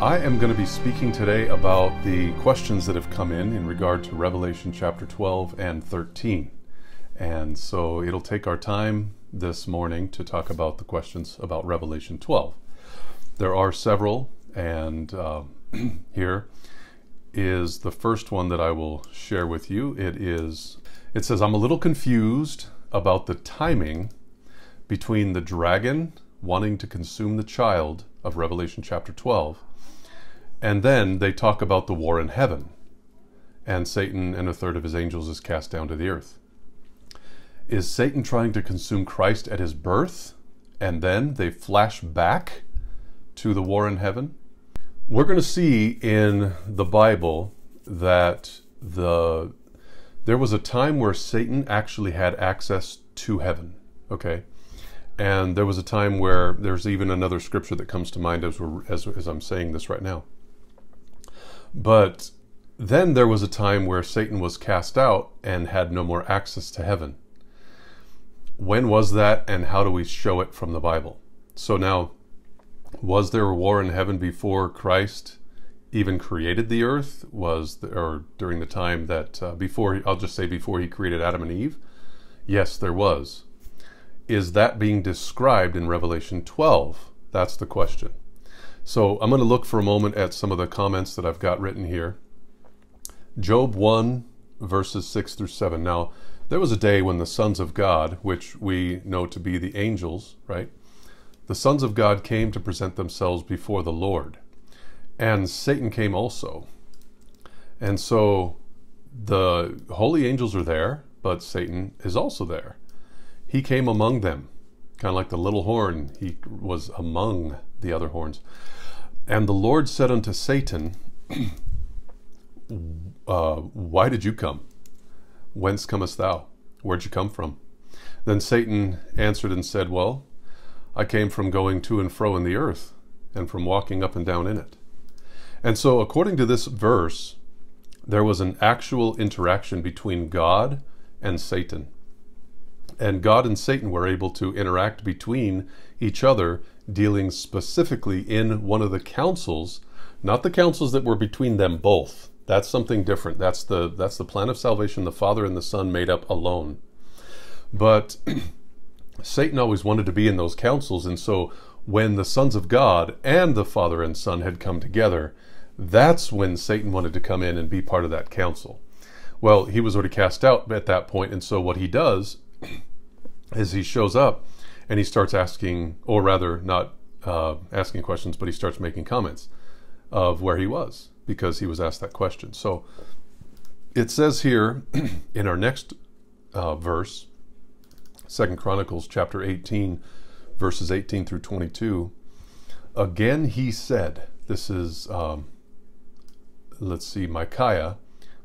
I am going to be speaking today about the questions that have come in regard to Revelation chapter 12 and 13. And so it'll take our time this morning to talk about the questions about Revelation 12. There are several, and here is the first one that I will share with you. It says, I'm a little confused about the timing between the dragon wanting to consume the child of Revelation chapter 12, and then they talk about the war in heaven, and Satan and a third of his angels is cast down to the earth. Is Satan trying to consume Christ at his birth, and then they flash back to the war in heaven? We're going to see in the Bible that there was a time where Satan actually had access to heaven, okay? And there was a time where there's even another scripture that comes to mind as I'm saying this right now. But then there was a time where Satan was cast out and had no more access to heaven. When was that, and how do we show it from the Bible? So now, was there a war in heaven before Christ even created the earth? Or during the time that before he created Adam and Eve? Yes, there was. Is that being described in Revelation 12? That's the question. So I'm going to look for a moment at some of the comments that I've got written here. Job 1, verses 6 through 7. Now, there was a day when the sons of God, which we know to be the angels, right? The sons of God came to present themselves before the Lord. And Satan came also. And so the holy angels are there, but Satan is also there. He came among them, kind of like the little horn. He was among the other horns. And the Lord said unto Satan, why did you come? Whence comest thou? Where'd you come from? Then Satan answered and said, well, I came from going to and fro in the earth, and from walking up and down in it. And so according to this verse, there was an actual interaction between God and Satan. And God and Satan were able to interact between each other, dealing specifically in one of the councils, not the councils that were between them both. That's something different. That's the plan of salvation the Father and the Son made up alone. But Satan always wanted to be in those councils, and so when the sons of God and the Father and Son had come together, that's when Satan wanted to come in and be part of that council. Well, he was already cast out at that point, and so what he does is he shows up and he starts asking, or rather not asking questions, but he starts making comments of where he was, because he was asked that question. So it says here in our next verse, 2 Chronicles chapter 18, verses 18 through 22, again he said, this is, Micaiah.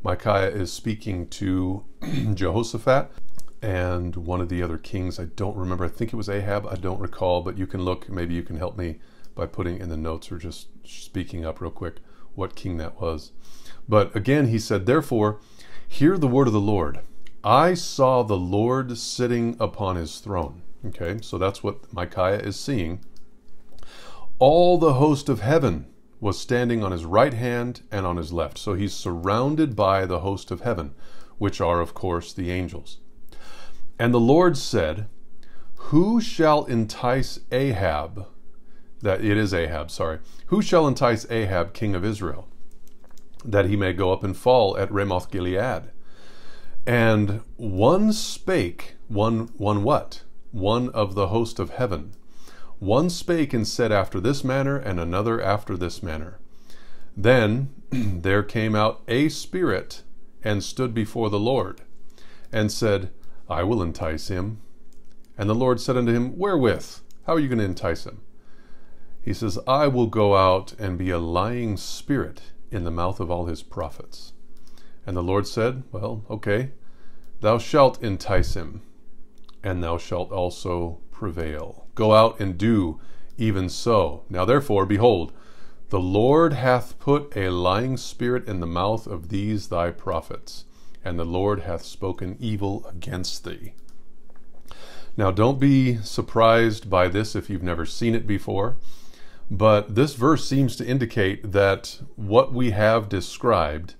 Micaiah is speaking to Jehoshaphat and one of the other kings. I don't remember. I think it was Ahab. I don't recall, but you can look. Maybe you can help me by putting in the notes or just speaking up real quick what king that was. But again, he said, therefore, hear the word of the Lord. I saw the Lord sitting upon his throne. Okay, so that's what Micaiah is seeing. All the host of heaven was standing on his right hand and on his left. So he's surrounded by the host of heaven, which are, of course, the angels. And the Lord said, who shall entice Ahab, who shall entice Ahab, king of Israel, that he may go up and fall at Ramoth Gilead? And one spake, one what? One of the host of heaven. One spake and said after this manner, and another after this manner. Then there came out a spirit and stood before the Lord, and said, I will entice him. And the Lord said unto him, wherewith? How are you going to entice him? He says, I will go out and be a lying spirit in the mouth of all his prophets. And the Lord said, well, okay, thou shalt entice him, and thou shalt also prevail. Go out and do even so. Now therefore, behold, the Lord hath put a lying spirit in the mouth of these thy prophets, and the Lord hath spoken evil against thee. Now don't be surprised by this if you've never seen it before, But this verse seems to indicate that what we have described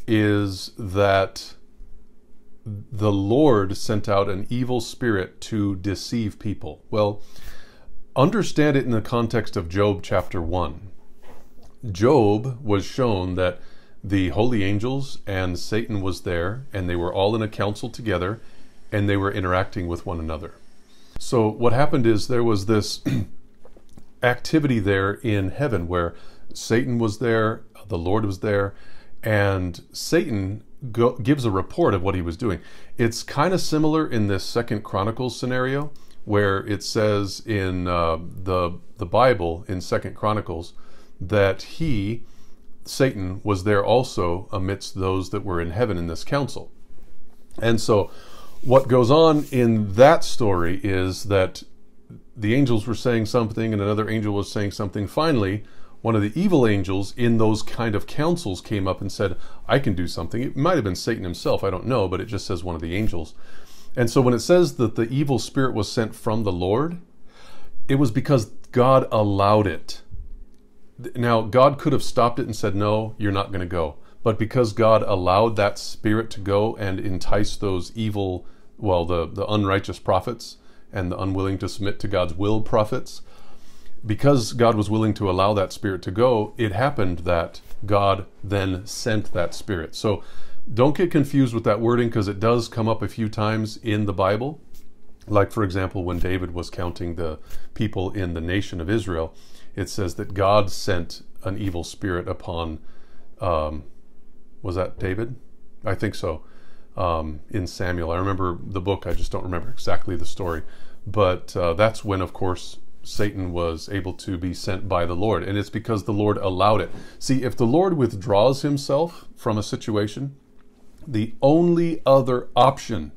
is that the Lord sent out an evil spirit to deceive people. Well, understand it in the context of Job chapter 1. Job was shown that the holy angels and Satan was there, and they were all in a council together, and they were interacting with one another. So what happened is there was this activity there in heaven where Satan was there, the Lord was there, and Satan gives a report of what he was doing. It's kind of similar in this 2 Chronicles scenario, where it says in the Bible in 2 Chronicles that Satan was there also amidst those that were in heaven in this council. And so what goes on in that story is that the angels were saying something and another angel was saying something. Finally, one of the evil angels in those kind of councils came up and said, I can do something. It might have been Satan himself, I don't know, but it just says one of the angels. And so when it says that the evil spirit was sent from the Lord, it was because God allowed it. Now, God could have stopped it and said, no, you're not going to go. But because God allowed that spirit to go and entice those evil, the unrighteous prophets and the unwilling to submit to God's will prophets, because God was willing to allow that spirit to go, it happened that God then sent that spirit. So don't get confused with that wording, because it does come up a few times in the Bible. Like, for example, when David was counting the people in the nation of Israel, it says that God sent an evil spirit upon, was that David? I think so, in Samuel. I remember the book, I just don't remember exactly the story. But that's when, of course, Satan was able to be sent by the Lord. And it's because the Lord allowed it. See, if the Lord withdraws himself from a situation, the only other option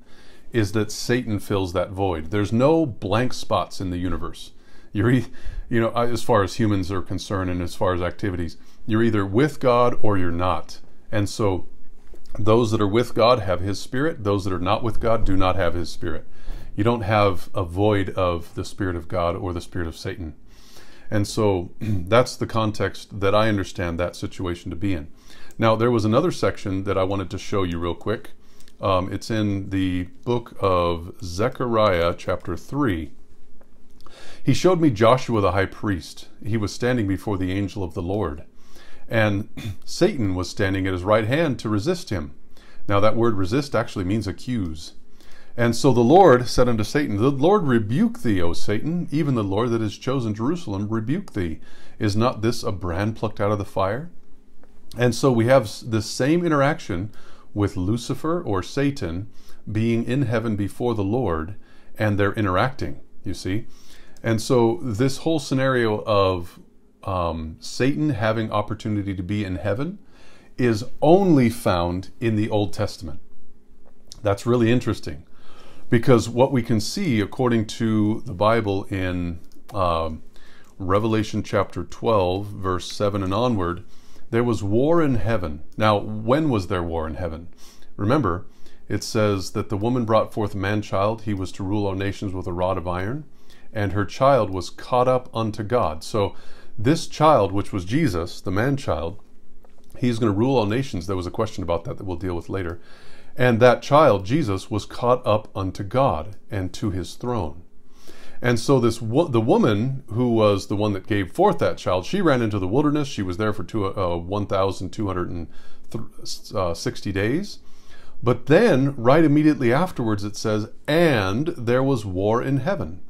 is that Satan fills that void. There's no blank spots in the universe. As far as humans are concerned and as far as activities, you're either with God or you're not. And so those that are with God have his spirit. Those that are not with God do not have his spirit. You don't have a void of the Spirit of God or the spirit of Satan. And so that's the context that I understand that situation to be in. Now, there was another section that I wanted to show you real quick. It's in the book of Zechariah, chapter 3. He showed me Joshua the high priest. He was standing before the angel of the Lord, and Satan was standing at his right hand to resist him. Now, that word resist actually means accuse. And so the Lord said unto Satan, the Lord rebuke thee, O Satan, even the Lord that has chosen Jerusalem rebuke thee. Is not this a brand plucked out of the fire? And so we have the same interaction with Lucifer or Satan being in heaven before the Lord, and they're interacting, you see. And so this whole scenario of Satan having opportunity to be in heaven is only found in the Old Testament. That's really interesting, because what we can see according to the Bible in Revelation chapter 12, verse 7 and onward, there was war in heaven. Now, when was there war in heaven? Remember, it says that the woman brought forth a man-child. He was to rule all nations with a rod of iron, and her child was caught up unto God. So this child, which was Jesus, the man-child, he's going to rule all nations. There was a question about that we'll deal with later. And that child, Jesus, was caught up unto God and to his throne. And so the woman who was the one that gave forth that child, she ran into the wilderness. She was there for 1,260 days. But then, right immediately afterwards, it says, and there was war in heaven.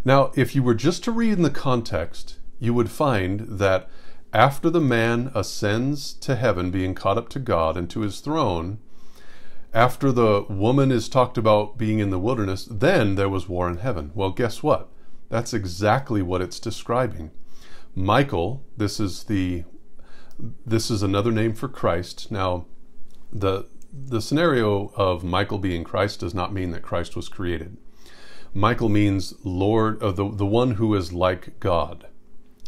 Now, if you were just to read in the context, you would find that after the man ascends to heaven, being caught up to God and to his throne, after the woman is talked about being in the wilderness, then there was war in heaven. Well, guess what? That's exactly what it's describing. Michael, this is another name for Christ. Now, the scenario of Michael being Christ does not mean that Christ was created. Michael means Lord, the one who is like God.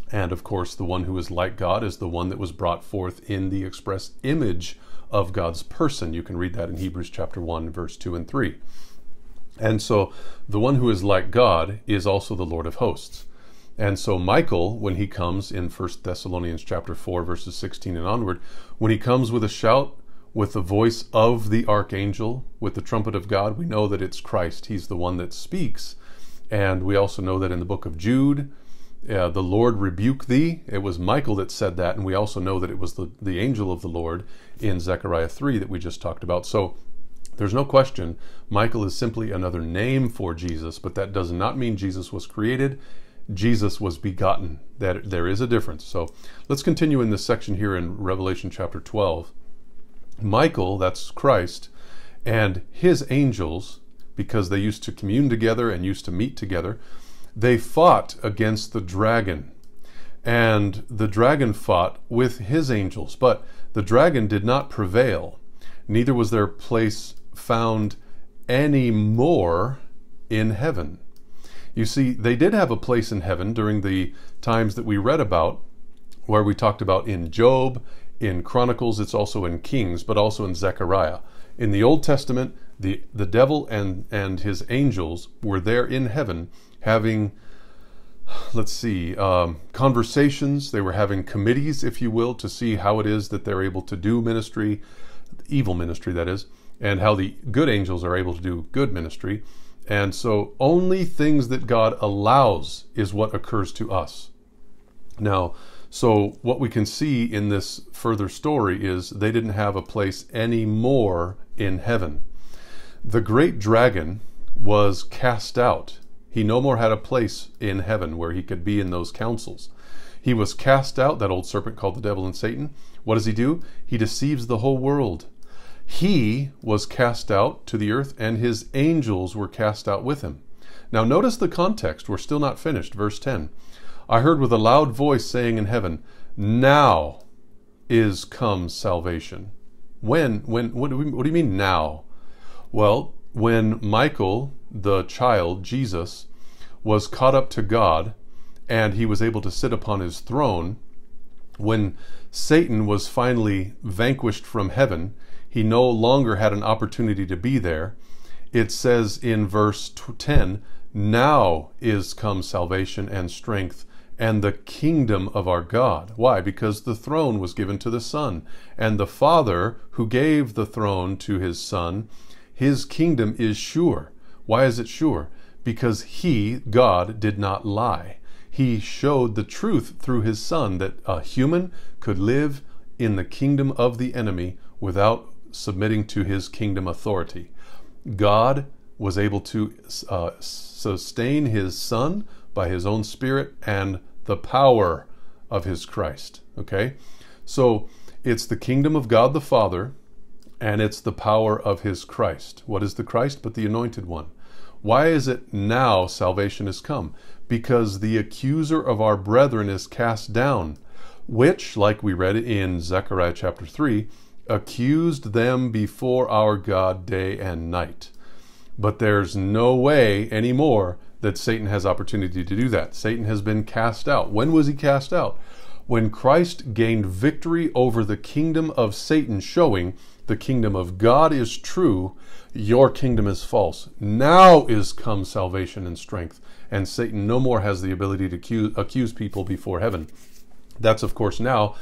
And of course, the one who is like God is the one that was brought forth in the express image of God's person. You can read that in Hebrews chapter 1, verse 2 and 3. And so the one who is like God is also the Lord of hosts. And so Michael, when he comes in 1 Thessalonians chapter 4, verses 16 and onward, when he comes with a shout, with the voice of the archangel, with the trumpet of God, we know that it's Christ. He's the one that speaks. And we also know that in the book of Jude, the Lord rebuke thee. It was Michael that said that. And we also know that it was the angel of the Lord in Zechariah 3 that we just talked about. So there's no question, Michael is simply another name for Jesus, but that does not mean Jesus was created. Jesus was begotten. That there is a difference. So let's continue in this section here in Revelation chapter 12. Michael, that's Christ, and his angels, because they used to commune together and used to meet together, they fought against the dragon. And the dragon fought with his angels, but the dragon did not prevail. Neither was their place found any more in heaven. You see, they did have a place in heaven during the times that we read about, where we talked about in Job, in Chronicles, it's also in Kings, but also in Zechariah. In the Old Testament, the devil and his angels were there in heaven having, conversations. They were having committees, if you will, to see how it is that they're able to do ministry, evil ministry that is, and how the good angels are able to do good ministry. And so only things that God allows is what occurs to us. Now, so what we can see in this further story is they didn't have a place anymore in heaven. The great dragon was cast out. He no more had a place in heaven where he could be in those councils. He was cast out, that old serpent called the devil and Satan. What does he do? He deceives the whole world. He was cast out to the earth, and his angels were cast out with him. Now notice the context. We're still not finished. Verse 10. I heard with a loud voice saying in heaven, now is come salvation. When? What do you mean now? Well, when Michael, the child, Jesus, was caught up to God, and he was able to sit upon his throne, when Satan was finally vanquished from heaven, he no longer had an opportunity to be there. It says in verse 10, now is come salvation and strength and the kingdom of our God. Why? Because the throne was given to the Son, and the Father who gave the throne to his Son, his kingdom is sure. Why is it sure? Because he, God, did not lie. He showed the truth through his Son, that a human could live in the kingdom of the enemy without submitting to his kingdom authority. God was able to sustain his Son by his own Spirit and the power of his Christ. Okay? So it's the kingdom of God the Father, and it's the power of his Christ. What is the Christ but the Anointed One? Why is it now salvation has come? Because the accuser of our brethren is cast down, which, like we read in Zechariah chapter 3, accused them before our God day and night. But there's no way anymore that Satan has opportunity to do that. Satan has been cast out. When was he cast out? When Christ gained victory over the kingdom of Satan, showing the kingdom of God is true, your kingdom is false. Now is come salvation and strength, and Satan no more has the ability to accuse people before heaven. That's, of course, now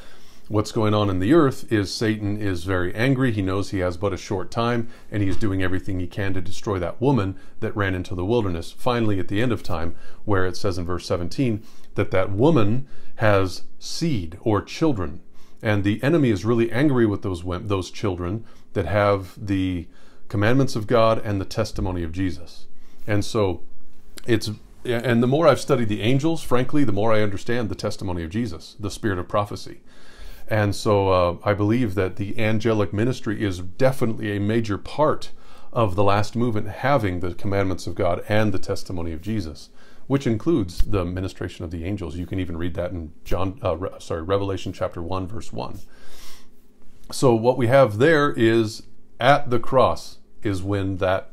what's going on in the earth is Satan is very angry. He knows he has but a short time, and he's doing everything he can to destroy that woman that ran into the wilderness. Finally, at the end of time, where it says in verse 17 that that woman has seed or children, and the enemy is really angry with those children that have the commandments of God and the testimony of Jesus. And so and the more I've studied the angels, frankly, the more I understand the testimony of Jesus, the spirit of prophecy. And so I believe that the angelic ministry is definitely a major part of the last movement, having the commandments of God and the testimony of Jesus, which includes the ministration of the angels. You can even read that in Revelation chapter 1, verse 1. So what we have there is at the cross is when that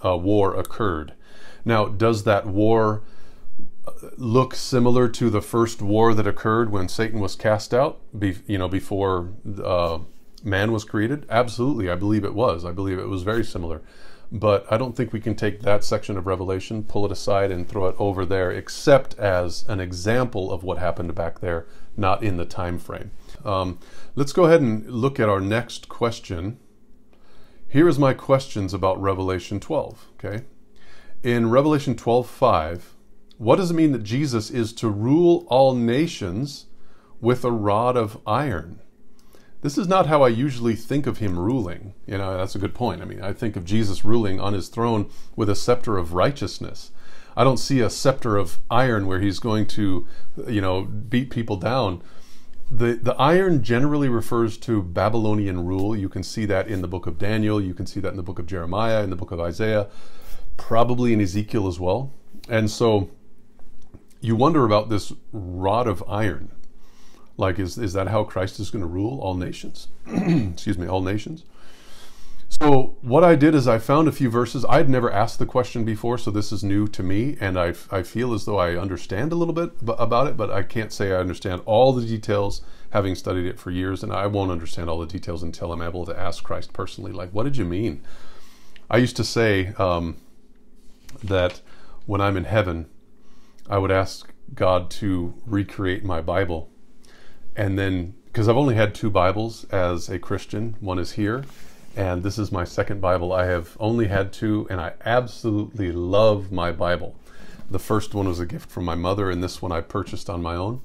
war occurred. Now, does that war look similar to the first war that occurred when Satan was cast out, before man was created? Absolutely, I believe it was. I believe it was very similar. but I don't think we can take that section of Revelation, pull it aside, and throw it over there, except as an example of what happened back there, not in the time frame. Let's go ahead and look at our next question. Here is my questions about Revelation 12. Okay, in Revelation 12:5, what does it mean that Jesus is to rule all nations with a rod of iron? This is not how I usually think of him ruling. You know, that's a good point. I mean, I think of Jesus ruling on his throne with a scepter of righteousness. I don't see a scepter of iron where he's going to, you know, beat people down. The iron generally refers to Babylonian rule. You can see that in the book of Daniel. You can see that in the book of Jeremiah, in the book of Isaiah, probably in Ezekiel as well. And so you wonder about this rod of iron. Like, is that how Christ is going to rule all nations? Excuse me, all nations. So what I did is I found a few verses. I'd never asked the question before, so this is new to me, and I feel as though I understand a little bit about it, but I can't say I understand all the details, having studied it for years, and I won't understand all the details until I'm able to ask Christ personally, like, what did you mean? I used to say that when I'm in heaven, I would ask God to recreate my Bible. And then, because I've only had 2 Bibles as a Christian, one is here, and this is my second Bible. I have only had 2, and I absolutely love my Bible. The first one was a gift from my mother, and this one I purchased on my own.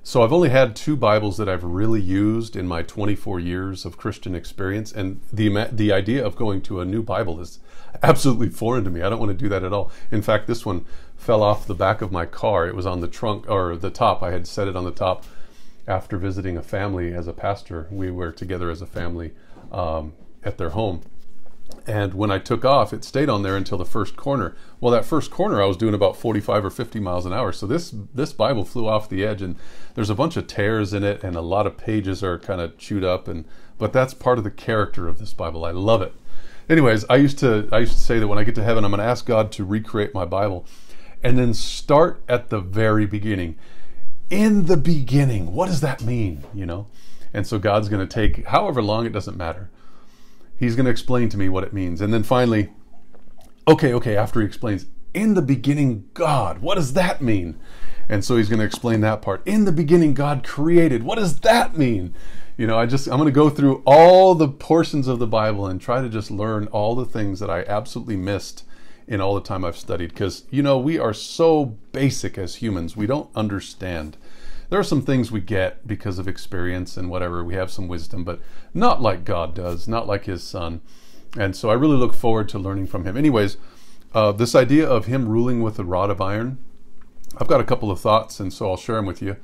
So I've only had 2 Bibles that I've really used in my 24 years of Christian experience, and the idea of going to a new Bible is absolutely foreign to me. I don't want to do that at all. In fact, this one fell off the back of my car. It was on the trunk, or the top. I had set it on the top. After visiting a family as a pastor, we were together as a family at their home. And when I took off, it stayed on there until the first corner. Well, that first corner, I was doing about 45 or 50 miles an hour. So this Bible flew off the edge, and there's a bunch of tears in it, and a lot of pages are kind of chewed up. But that's part of the character of this Bible. I love it. Anyways, I used to say that when I get to heaven, I'm going to ask God to recreate my Bible, and then start at the very beginning. In the beginning, what does that mean? You know, and so God's going to take however long, it doesn't matter. He's going to explain to me what it means, and then finally, okay. After he explains, in the beginning, God, what does that mean? And so he's going to explain that part. In the beginning, God created. What does that mean? You know, I'm going to go through all the portions of the Bible and try to just learn all the things that I absolutely missed in all the time I've studied, because, you know, we are so basic as humans. We don't understand. There are some things we get because of experience and whatever. We have some wisdom, but not like God does, not like his son. And so I really look forward to learning from him. Anyways, this idea of him ruling with a rod of iron, I've got a couple of thoughts, and so I'll share them with you.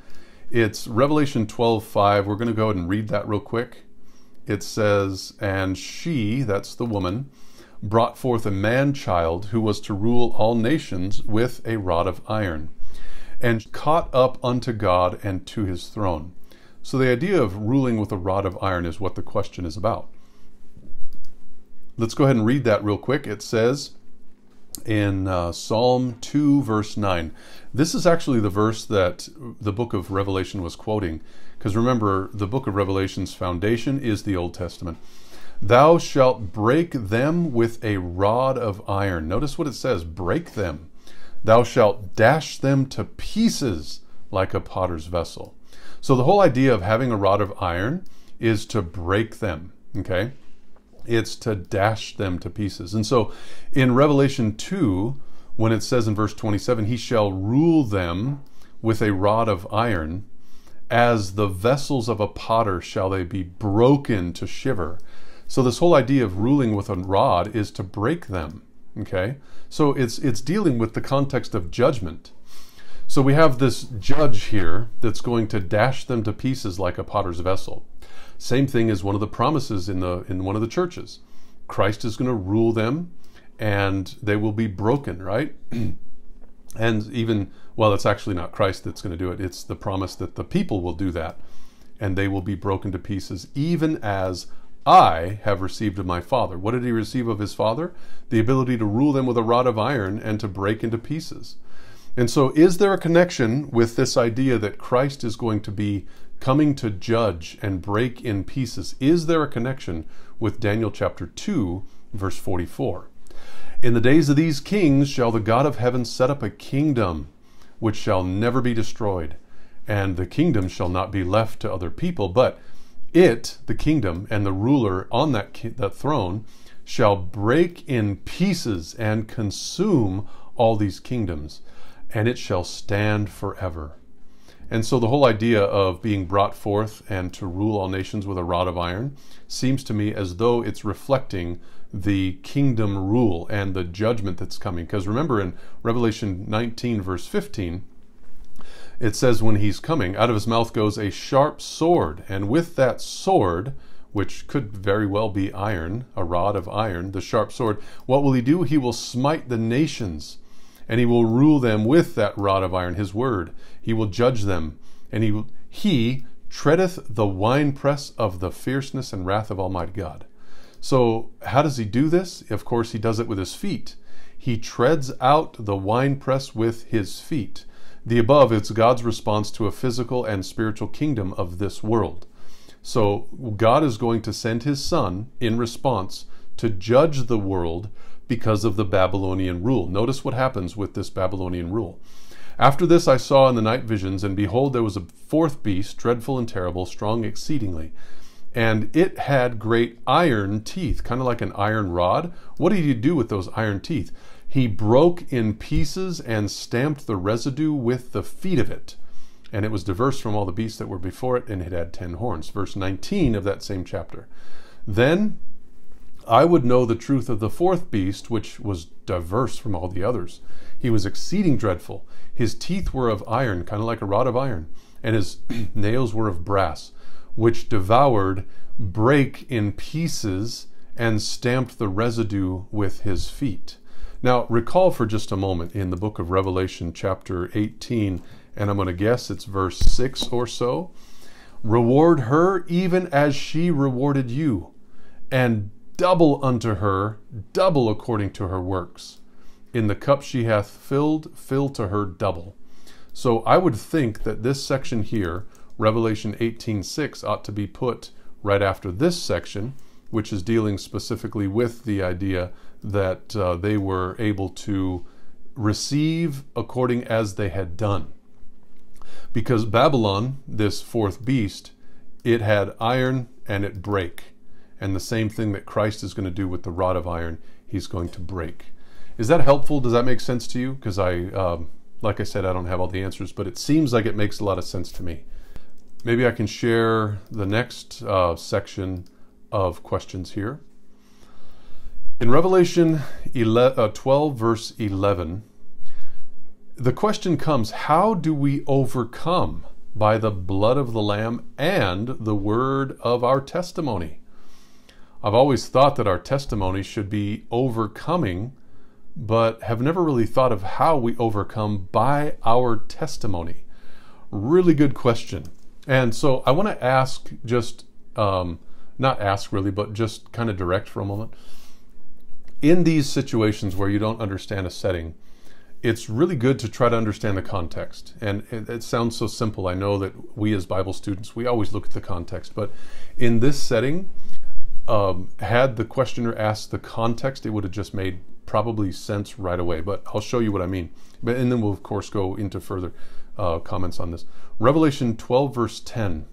It's Revelation 12:5. We're going to go ahead and read that real quick. It says, "And she," that's the woman, "brought forth a man-child who was to rule all nations with a rod of iron, and caught up unto God and to his throne." So the idea of ruling with a rod of iron is what the question is about. Let's go ahead and read that real quick. It says in Psalm 2, verse 9. This is actually the verse that the book of Revelation was quoting, because remember, the book of Revelation's foundation is the Old Testament. "Thou shalt break them with a rod of iron." Notice what it says, break them. "Thou shalt dash them to pieces like a potter's vessel." So the whole idea of having a rod of iron is to break them, okay? It's to dash them to pieces. And so in Revelation 2, when it says in verse 27, "He shall rule them with a rod of iron, as the vessels of a potter shall they be broken to shiver." So this whole idea of ruling with a rod is to break them, okay? So it's dealing with the context of judgment. So we have this judge here that's going to dash them to pieces like a potter's vessel. Same thing as one of the promises in one of the churches. Christ is going to rule them, and they will be broken, right? And even, well, it's actually not Christ that's going to do it. It's the promise that the people will do that, and they will be broken to pieces, even as I have received of my Father. What did he receive of his Father? The ability to rule them with a rod of iron and to break into pieces. And so is there a connection with this idea that Christ is going to be coming to judge and break in pieces? Is there a connection with Daniel chapter 2, verse 44? In the days of these kings shall the God of heaven set up a kingdom which shall never be destroyed, and the kingdom shall not be left to other people, but it, the kingdom, and the ruler on that throne shall break in pieces and consume all these kingdoms, and it shall stand forever. And so the whole idea of being brought forth and to rule all nations with a rod of iron seems to me as though it's reflecting the kingdom rule and the judgment that's coming. Because remember in Revelation 19 verse 15, it says when he's coming, out of his mouth goes a sharp sword, and with that sword, which could very well be iron, a rod of iron, the sharp sword, what will he do? He will smite the nations, and he will rule them with that rod of iron, his word. He will judge them, and he treadeth the winepress of the fierceness and wrath of Almighty God. So how does he do this? Of course, he does it with his feet. He treads out the winepress with his feet. The above, it's God's response to a physical and spiritual kingdom of this world. So God is going to send his son in response to judge the world because of the Babylonian rule. Notice what happens with this Babylonian rule. After this I saw in the night visions, and behold, there was a fourth beast, dreadful and terrible, strong exceedingly. And it had great iron teeth, kind of like an iron rod. What did he do with those iron teeth? He broke in pieces and stamped the residue with the feet of it. And it was diverse from all the beasts that were before it, and it had 10 horns. Verse 19 of that same chapter. Then I would know the truth of the fourth beast, which was diverse from all the others. He was exceeding dreadful. His teeth were of iron, kind of like a rod of iron, and his nails were of brass, which devoured, brake in pieces, and stamped the residue with his feet. Now, recall for just a moment in the book of Revelation, chapter 18, and I'm going to guess it's verse 6 or so. Reward her even as she rewarded you, and double unto her, double according to her works. In the cup she hath filled, fill to her double. So I would think that this section here, Revelation 18:6, ought to be put right after this section, which is dealing specifically with the idea that they were able to receive according as they had done. Because Babylon, this fourth beast, it had iron and it brake. And the same thing that Christ is going to do with the rod of iron, he's going to break. Is that helpful? Does that make sense to you? Because like I said, I don't have all the answers, but it seems like it makes a lot of sense to me. Maybe I can share the next section of questions here. In Revelation 12, verse 11, the question comes, how do we overcome? By the blood of the Lamb and the word of our testimony. I've always thought that our testimony should be overcoming, but have never really thought of how we overcome by our testimony. Really good question. And so I want to ask just, not ask really, but just kind of direct for a moment. In these situations where you don't understand a setting, it's really good to try to understand the context. And it sounds so simple. I know that we as Bible students, we always look at the context. But in this setting, had the questioner asked the context, it would have just made probably sense right away. But I'll show you what I mean. And then we'll, of course, go into further comments on this. Revelation 12, verse 10.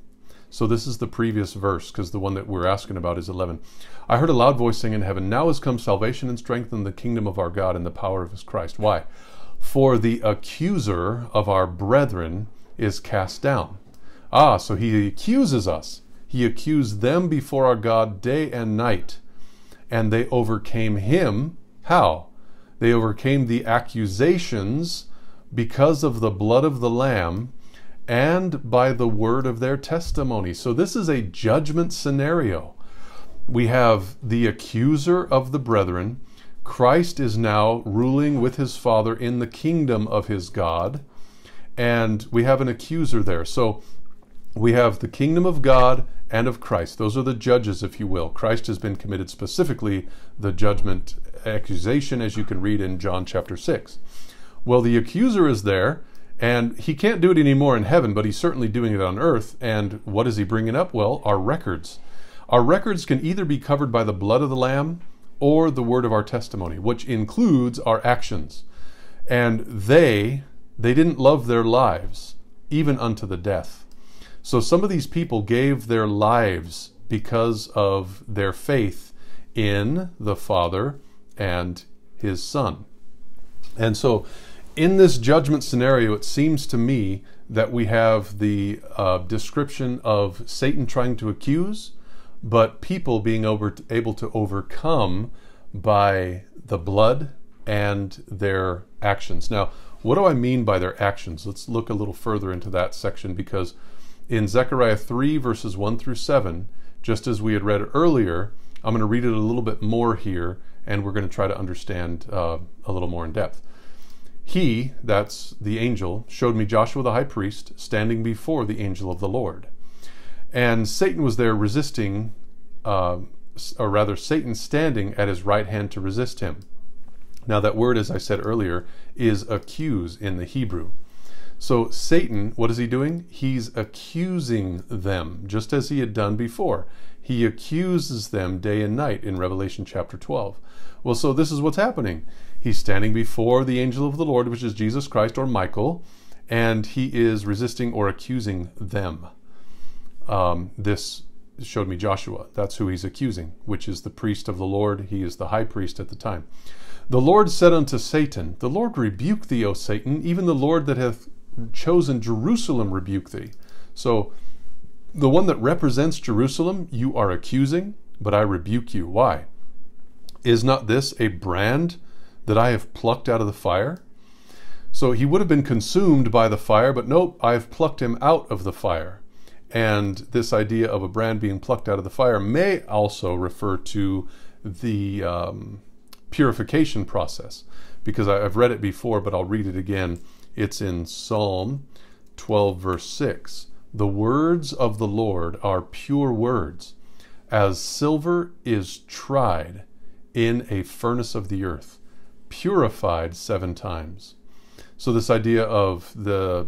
So this is the previous verse, because the one that we're asking about is 11. I heard a loud voice saying in heaven, now has come salvation and strength in the kingdom of our God and the power of his Christ. Why? For the accuser of our brethren is cast down. So he accuses us. He accused them before our God day and night. And they overcame him. How? They overcame the accusations because of the blood of the Lamb and by the word of their testimony. So this is a judgment scenario. We have the accuser of the brethren. Christ is now ruling with his Father in the kingdom of his God. And we have an accuser there. So we have the kingdom of God and of Christ. Those are the judges, if you will. Christ has been committed specifically the judgment accusation, as you can read in John chapter 6. Well, the accuser is there, and he can't do it anymore in heaven, but he's certainly doing it on earth. And what is he bringing up? Well, our records. Our records can either be covered by the blood of the Lamb or the word of our testimony, which includes our actions. And they didn't love their lives, even unto the death. So some of these people gave their lives because of their faith in the Father and his Son. And so in this judgment scenario, it seems to me that we have the description of Satan trying to accuse, but people being able to overcome by the blood and their actions. Now, what do I mean by their actions? Let's look a little further into that section, because in Zechariah 3 verses 1 through 7, just as we had read earlier, I'm going to read it a little bit more here, and we're going to try to understand a little more in depth. He, that's the angel, showed me Joshua the high priest standing before the angel of the Lord. And Satan was there resisting, or rather Satan standing at his right hand to resist him. Now that word, as I said earlier, is accuse in the Hebrew. So Satan, what is he doing? He's accusing them, just as he had done before. He accuses them day and night in Revelation chapter 12. Well, so this is what's happening. He's standing before the angel of the Lord, which is Jesus Christ or Michael, and he is resisting or accusing them. This showed me Joshua. That's who he's accusing, which is the priest of the Lord. He is the high priest at the time. The Lord said unto Satan, the Lord rebuke thee, O Satan, even the Lord that hath chosen Jerusalem rebuke thee. So the one that represents Jerusalem, you are accusing, but I rebuke you. Why? Is not this a brand that I have plucked out of the fire? So he would have been consumed by the fire, but nope, I have plucked him out of the fire. And this idea of a brand being plucked out of the fire may also refer to the purification process, because I've read it before, but I'll read it again. It's in Psalm 12 verse 6. The words of the Lord are pure words, as silver is tried in a furnace of the earth, purified 7 times. So this idea of the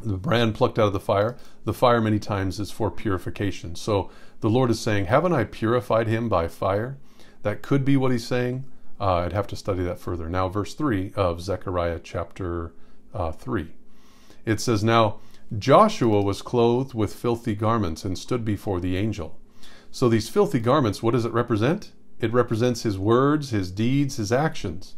brand plucked out of the fire many times is for purification. So the Lord is saying, haven't I purified him by fire? That could be what he's saying. I'd have to study that further. Now, verse 3 of Zechariah chapter 3. It says, now Joshua was clothed with filthy garments and stood before the angel. So these filthy garments, what does it represent? It represents his words, his deeds, his actions.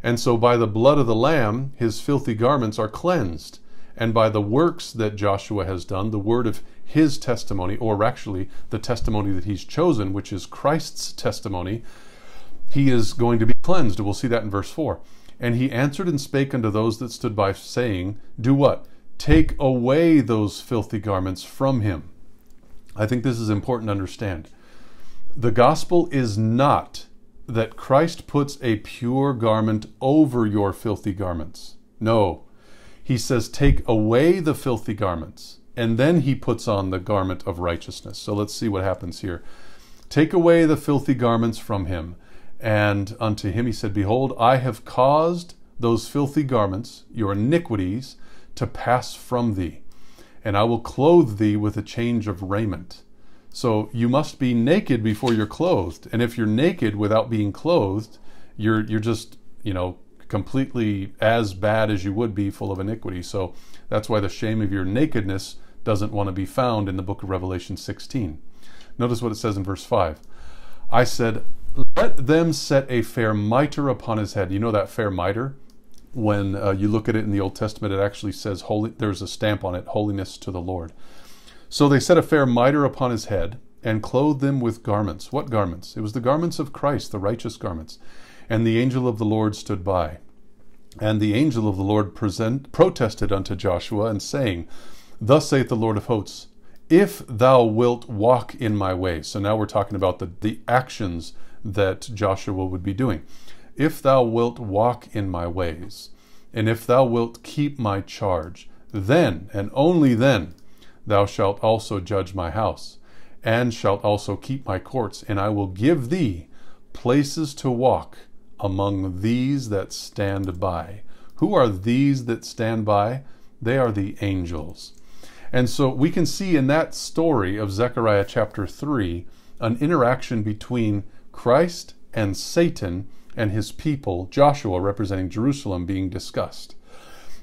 And so by the blood of the Lamb, his filthy garments are cleansed. And by the works that Joshua has done, the word of his testimony, or actually the testimony that he's chosen, which is Christ's testimony, he is going to be cleansed. We'll see that in verse 4. And he answered and spake unto those that stood by, saying, do what? Take away those filthy garments from him. I think this is important to understand. The gospel is not that Christ puts a pure garment over your filthy garments. No. He says, take away the filthy garments, and then he puts on the garment of righteousness. So let's see what happens here. Take away the filthy garments from him. And unto him he said, behold, I have caused those filthy garments, your iniquities, to pass from thee, and I will clothe thee with a change of raiment. So you must be naked before you're clothed. And if you're naked without being clothed, you're just, completely as bad as you would be, full of iniquity. So that's why the shame of your nakedness doesn't want to be found in the book of Revelation 16. Notice what it says in verse 5. I said, let them set a fair mitre upon his head. You know that fair mitre? When you look at it in the Old Testament, it actually says, holy. There's a stamp on it, holiness to the Lord. So they set a fair mitre upon his head and clothed him with garments. What garments? It was the garments of Christ, the righteous garments. And the angel of the Lord stood by. And the angel of the Lord protested unto Joshua, and saying, thus saith the Lord of hosts, if thou wilt walk in my ways. So now we're talking about the actions that Joshua would be doing. If thou wilt walk in my ways, and if thou wilt keep my charge, then, and only then, thou shalt also judge my house, and shalt also keep my courts, and I will give thee places to walk among these that stand by. Who are these that stand by? They are the angels. And so we can see in that story of Zechariah chapter 3 an interaction between Christ and Satan and his people, Joshua representing Jerusalem, being discussed.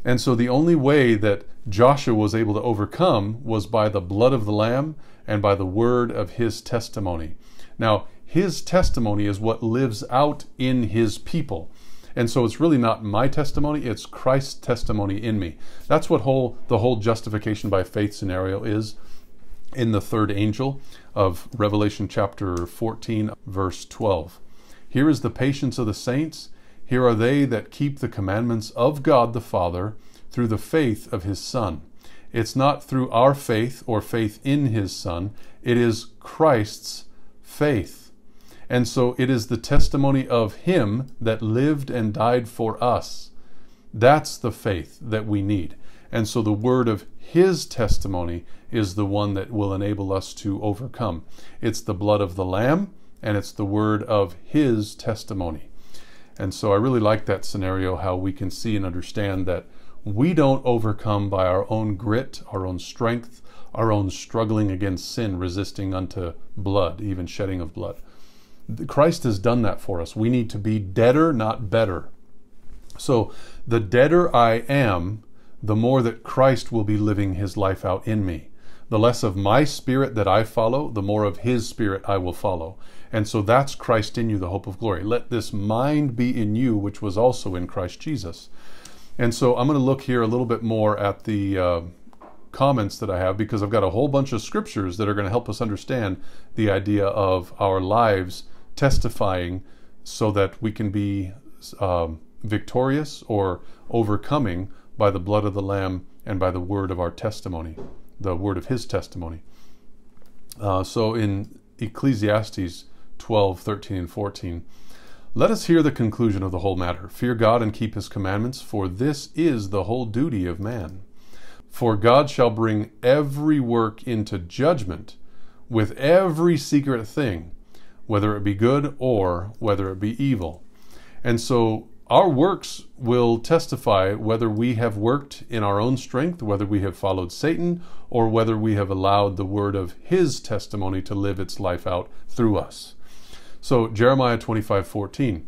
And so the only way that Joshua was able to overcome was by the blood of the Lamb and by the word of his testimony. Now, his testimony is what lives out in his people. And so it's really not my testimony, it's Christ's testimony in me. That's what the whole justification by faith scenario is in the third angel of Revelation chapter 14, verse 12. Here is the patience of the saints. Here are they that keep the commandments of God the Father through the faith of his Son. It's not through our faith or faith in his Son. It is Christ's faith. And so it is the testimony of him that lived and died for us. That's the faith that we need. And so the word of his testimony is the one that will enable us to overcome. It's the blood of the Lamb, and it's the word of his testimony. And so I really like that scenario, how we can see and understand that we don't overcome by our own grit, our own strength, our own struggling against sin, resisting unto blood, even shedding of blood. Christ has done that for us. We need to be deader, not better. So the deader I am, the more that Christ will be living his life out in me. The less of my spirit that I follow, the more of his spirit I will follow. And so that's Christ in you, the hope of glory. Let this mind be in you, which was also in Christ Jesus. And so I'm going to look here a little bit more at the comments that I have, because I've got a whole bunch of scriptures that are going to help us understand the idea of our lives testifying so that we can be victorious or overcoming by the blood of the Lamb and by the word of our testimony, the word of his testimony. So in Ecclesiastes 12, 13, and 14, let us hear the conclusion of the whole matter. Fear God and keep his commandments, for this is the whole duty of man. For God shall bring every work into judgment with every secret thing, whether it be good or whether it be evil. And so our works will testify whether we have worked in our own strength, whether we have followed Satan, or whether we have allowed the word of his testimony to live its life out through us. So Jeremiah 25:14,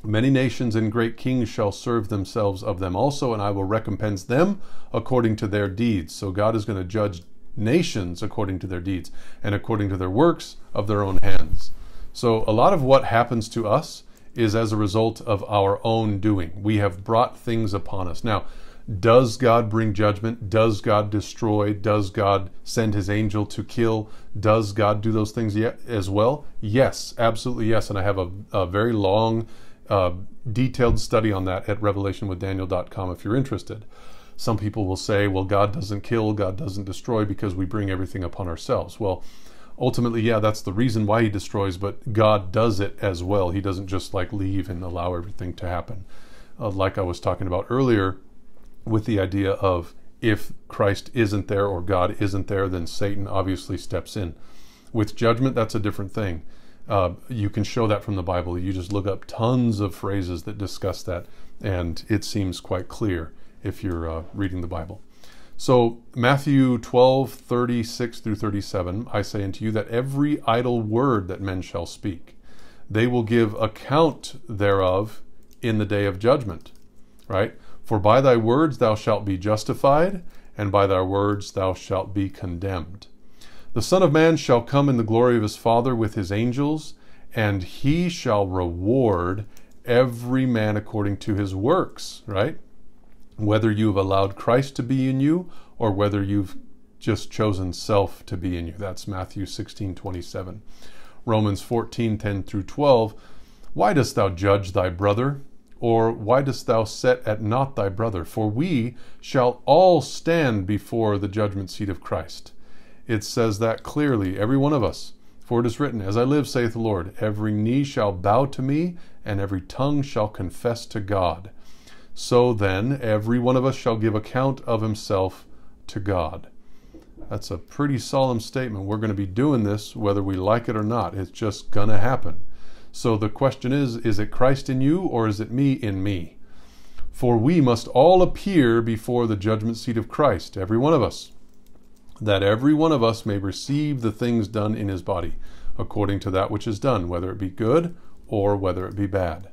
many nations and great kings shall serve themselves of them also, and I will recompense them according to their deeds. So God is going to judge nations according to their deeds and according to their works of their own hands. So a lot of what happens to us is as a result of our own doing. We have brought things upon us. Now, does God bring judgment? Does God destroy? Does God send his angel to kill? Does God do those things as well? Yes, absolutely yes. And I have a very long, detailed study on that at revelationwithdaniel.com if you're interested. Some people will say, well, God doesn't kill, God doesn't destroy because we bring everything upon ourselves. Well, ultimately, yeah, that's the reason why he destroys, but God does it as well. He doesn't just like leave and allow everything to happen. Like I was talking about earlier with the idea of if Christ isn't there or God isn't there, then Satan obviously steps in. With judgment, that's a different thing. You can show that from the Bible. You just look up tons of phrases that discuss that, and it seems quite clear if you're reading the Bible. So Matthew 12:36 through 37, I say unto you that every idle word that men shall speak, they will give account thereof in the day of judgment, right? For by thy words thou shalt be justified, and by thy words thou shalt be condemned. The Son of Man shall come in the glory of his Father with his angels, and he shall reward every man according to his works, right? Whether you've allowed Christ to be in you or whether you've just chosen self to be in you. That's Matthew 16:27. Romans 14:10 through 12. Why dost thou judge thy brother? Or why dost thou set at naught thy brother? For we shall all stand before the judgment seat of Christ. It says that clearly, every one of us. For it is written, as I live, saith the Lord, every knee shall bow to me, and every tongue shall confess to God. So then, every one of us shall give account of himself to God. That's a pretty solemn statement. We're going to be doing this whether we like it or not. It's just going to happen. So the question is it Christ in you or is it me in me? For we must all appear before the judgment seat of Christ, every one of us, that every one of us may receive the things done in his body, according to that which is done, whether it be good or whether it be bad.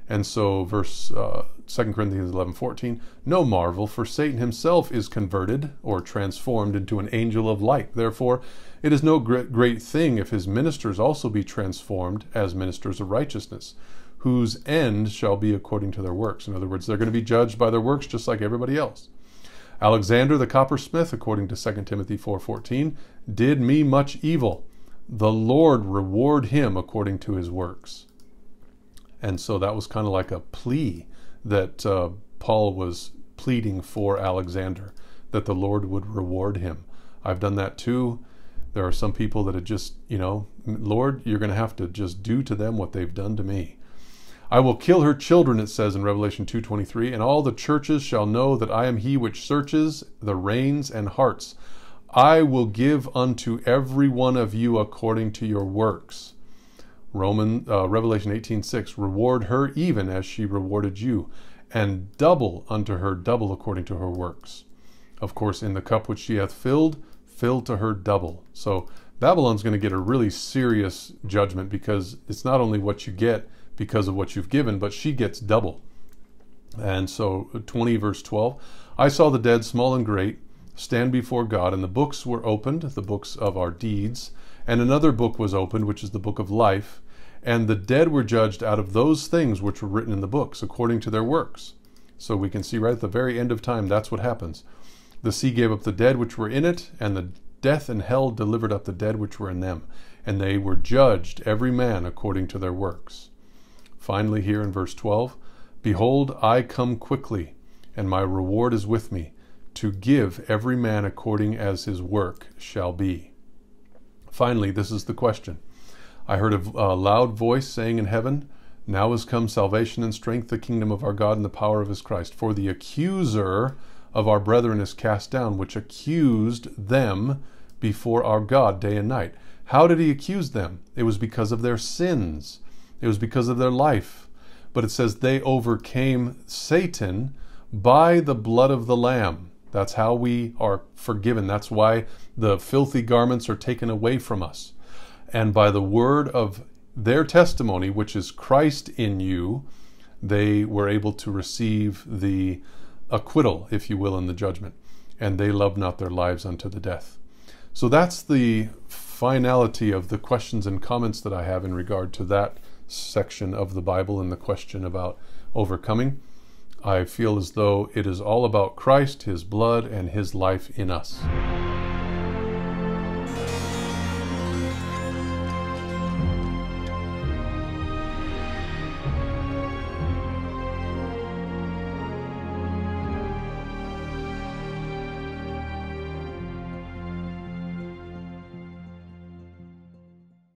And so verse 2 Corinthians 11:14, no marvel, for Satan himself is converted or transformed into an angel of light. Therefore, it is no great thing if his ministers also be transformed as ministers of righteousness, whose end shall be according to their works. In other words, they're going to be judged by their works just like everybody else. Alexander the coppersmith, according to 2 Timothy 4:14, did me much evil. The Lord reward him according to his works. And so that was kind of like a plea that Paul was pleading for Alexander, that the Lord would reward him. I've done that too. There are some people that are just, Lord, you're going to have to just do to them what they've done to me. I will kill her children, it says in Revelation 2:23, and all the churches shall know that I am he which searches the reins and hearts. I will give unto every one of you according to your works. Revelation 18:6, reward her even as she rewarded you, and double unto her double according to her works. Of course, in the cup which she hath filled, fill to her double. So Babylon's going to get a really serious judgment, because it's not only what you get because of what you've given, but she gets double. And so 20 verse 12, I saw the dead, small and great, stand before God, and the books were opened, the books of our deeds, and another book was opened, which is the book of life, and the dead were judged out of those things which were written in the books, according to their works. So we can see right at the very end of time, that's what happens. The sea gave up the dead which were in it, and the death and hell delivered up the dead which were in them, and they were judged, every man according to their works. Finally, here in verse 12, behold, I come quickly, and my reward is with me, to give every man according as his work shall be. Finally, this is the question. I heard a loud voice saying in heaven, now is come salvation and strength, the kingdom of our God and the power of his Christ. For the accuser of our brethren is cast down, which accused them before our God day and night. How did he accuse them? It was because of their sins. It was because of their life. But it says they overcame Satan by the blood of the Lamb. That's how we are forgiven. That's why the filthy garments are taken away from us. And by the word of their testimony, which is Christ in you, they were able to receive the acquittal, if you will, in the judgment. And they loved not their lives unto the death. So that's the finality of the questions and comments that I have in regard to that section of the Bible and the question about overcoming. I feel as though it is all about Christ, his blood, and his life in us.